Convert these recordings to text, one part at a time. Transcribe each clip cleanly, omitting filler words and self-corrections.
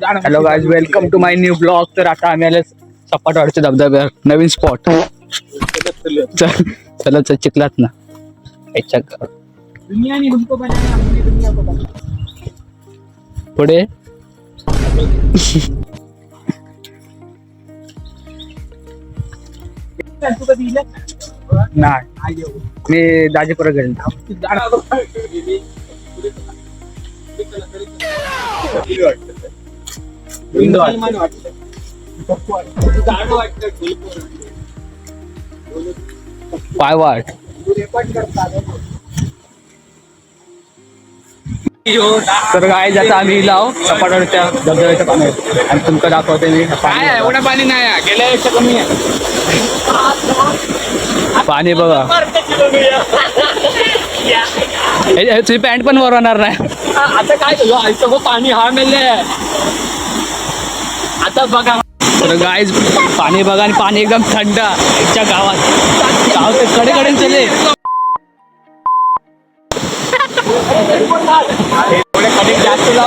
Hello guys, welcome to my new blog. तर आता आम्ही आले सपाटवाडच्या धबधब्यावर, नवीन स्पॉट. चला चिखलात ना पुढे. नाही, मी दाजीपुरा गेलो. पायवाट. तर काय जाता आम्ही लाव सपाटवाडच्या धबधब्याच्या पाण्यात आणि तुमचं दाखवते मी. काय एवढं पाणी नाही, गेल्या वर्षी कमी आहे पाणी. बघा तुझी पॅन्ट पण वर होणार नाही. आता काय सगळं पाणी हा मेले आता बघा. तर गाईज पाणी बघा, आणि पाणी एकदम थंड. याच्या गावात गाव ते कडे चले. जास्त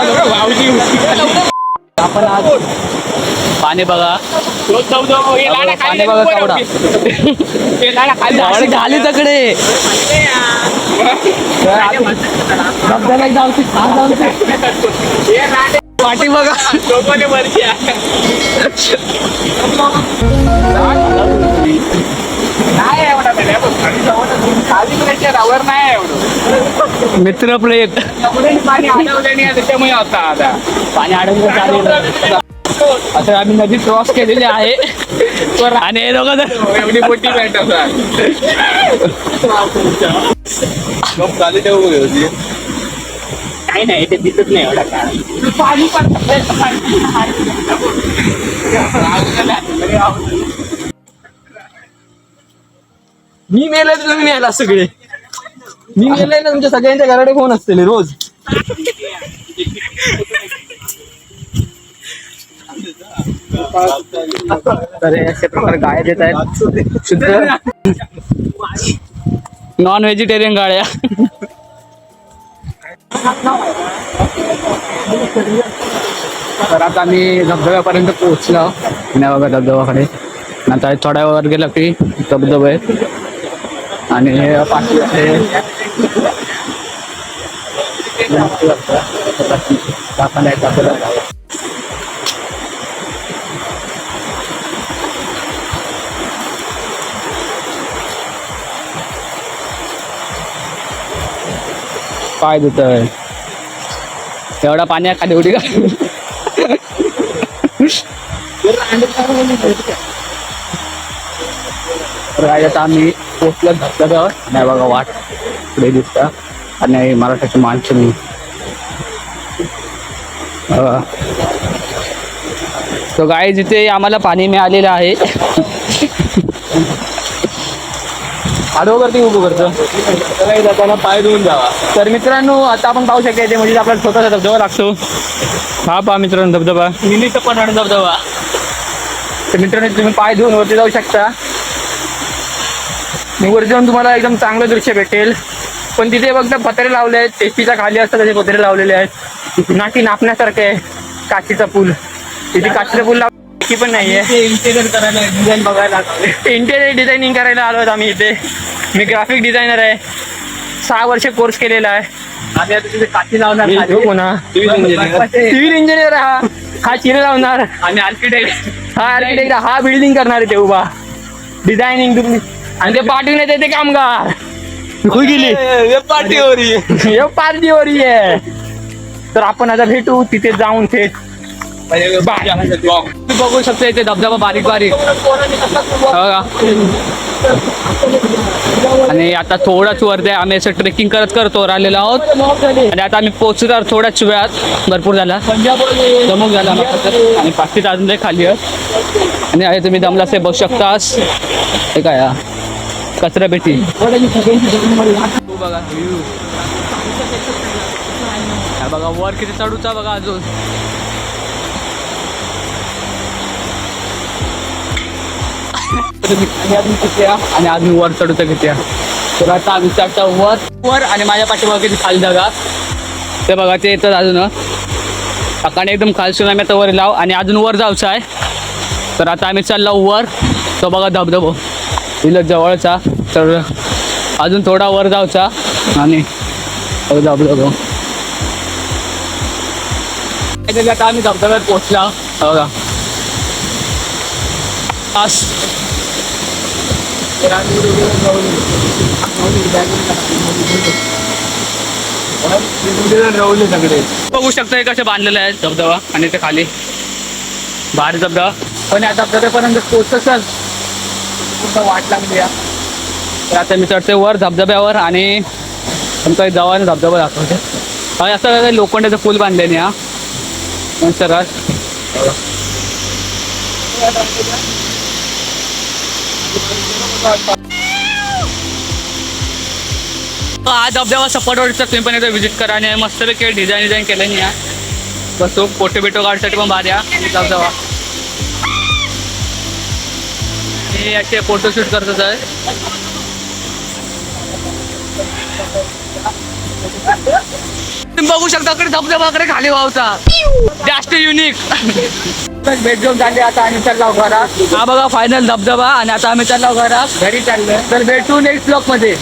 आपण आज पाणी बघा, पाणी बघा केवढा झाली तकडे. पाठी बघा मित्र प्लेट पाणी अडवलं नाही त्याच्यामुळे आता आता पाणी अडवलं चालेल. आता आम्ही नदी क्रॉस केलेली आहे आणि हे लोक एवढी मोठी बॅट काही नाही, ते दिसत नाही एवढा काय. मी मेलाय तर तुम्ही मेला सगळे. मी मेलाय ना, तुमच्या सगळ्यांच्या घराकडे फोन असतील रोज. तर अशा प्रकारे गाड्या देत आहेत शुद्ध नॉन व्हेजिटेरियन गाड्या. तर आता आम्ही धबधब्यापर्यंत पोहोचलो नाही बघा धबधब्याकडे. आता थोड्या वर गेला की धबधबा आहे आणि हे पाणी काय देत एवढा पाणी खाली उडी का. आता आम्ही पोचलो धबधब्यावर. नाही बघा वाट पुढे दिसता आणि मराठाची माणसं. तो गाय जिथे आम्हाला पाणी मिळालेलं आहे. आडवरती उभं करतो जाताना पाय धुवून जावा. तर मित्रांनो, आता आपण पाहू शकता इथे म्हणजे आपल्याला स्वतःचा धबधबा लागतो. हा पहा मित्रांनो धबधबा, मिनी सपाटवाडी धबधबा. तर मित्रांनो तुम्ही पाय धुवून वरती जाऊ शकता. वर जाऊन तुम्हाला एकदम चांगलं दृश्य भेटेल. पण तिथे फक्त पत्रे लावले आहेत, टेस्टीच्या खाली असतात तसे पत्रे लावलेले आहेत. नाकी नापण्यासारखे आहे. काचीचा पूल, तिथे काचीचा पूल की पण नाहीये. इंटेरियर करायला डिझाईन बघायला इंटेरियर डिझायनिंग करायला आलो आम्ही इथे. मी ग्राफिक डिझायनर आहे, 6 वर्ष कोर्स केलेला आहे. आणि आता तिथे काठी लावणार. सिव्हिल इंजिनियर हा चिरे लावणार. आणि आर्किटेक्ट हा बिल्डिंग करणार आहे ते उभा. डिझायनिंग तुम्ही आणि ते पाठवून येते कामगार. कुठे गेली पार्टीवर आहे. तर आपण आता भेटू तिथे जाऊन थेट. तुम्ही बघू शकता इथे धबधबा बारीक बारीक. आणि आता थोडाच वरती आम्ही असं ट्रेकिंग करत वर आलेलो आहोत. आणि आता आम्ही पोहोचणार थोड्याच वेळात. भरपूर झाला दमक झाला आणि पाचशे अजून ते खाली आहे. आणि आहे तुम्ही दमला से बसू शकतास. हे काय कचरा पेटी बघा. बघा वर किती चढूचा बघा अजून. आणि अजून वर चढूचा किती. तर आता आम्ही चढता वर आणि माझ्या पाठीमागे किती खाली जागा ते बघा. ते येतात अजून सकाळी एकदम खालसून आम्ही आता वर लाव आणि अजून वर जायचं आहे. तर आता आम्ही चाललो वर. तो बघा धबधबो इथं जवळचा. तर अजून थोडा वर जायचा आणि धबधबो. आता आम्ही धबधब्यात पोहोचला बघा. रवले सगळे. बघू शकता हे कसे बांधलेले आहेत धबधबा आणि ते खाली भारी धबधबा. पण या धबधब्यापर्यंत पोहोचतच पूर्ण वाट लागली या. तर आता मी चढते वर धबधब्यावर आणि तुमचा जवळ धबधबा दाखवते. आणि असं काही लोखंडाचं पूल बांधलेले हा सरळ. हा धबधबा सपाटवाडीचा तुम्ही पण एकदा व्हिजिट करा आणि मस्तपैकी डिझाईन केलं या. बसो फोटो बिटो काढण्यासाठी पण भारी आहे धबधबा. आणि याचे फोटोशूट करतच आहे. तुम्ही बघू शकता कडे धबधबाकडे खाली वाहता जास्त युनिक. भेट घेऊन झाली आता आणि चाललो घरात. हा बघा फायनल धबधबा आणि आता आम्ही चाललो घरात घरी चाललोय. तर भेटू नेक्स्ट ब्लॉक मध्ये.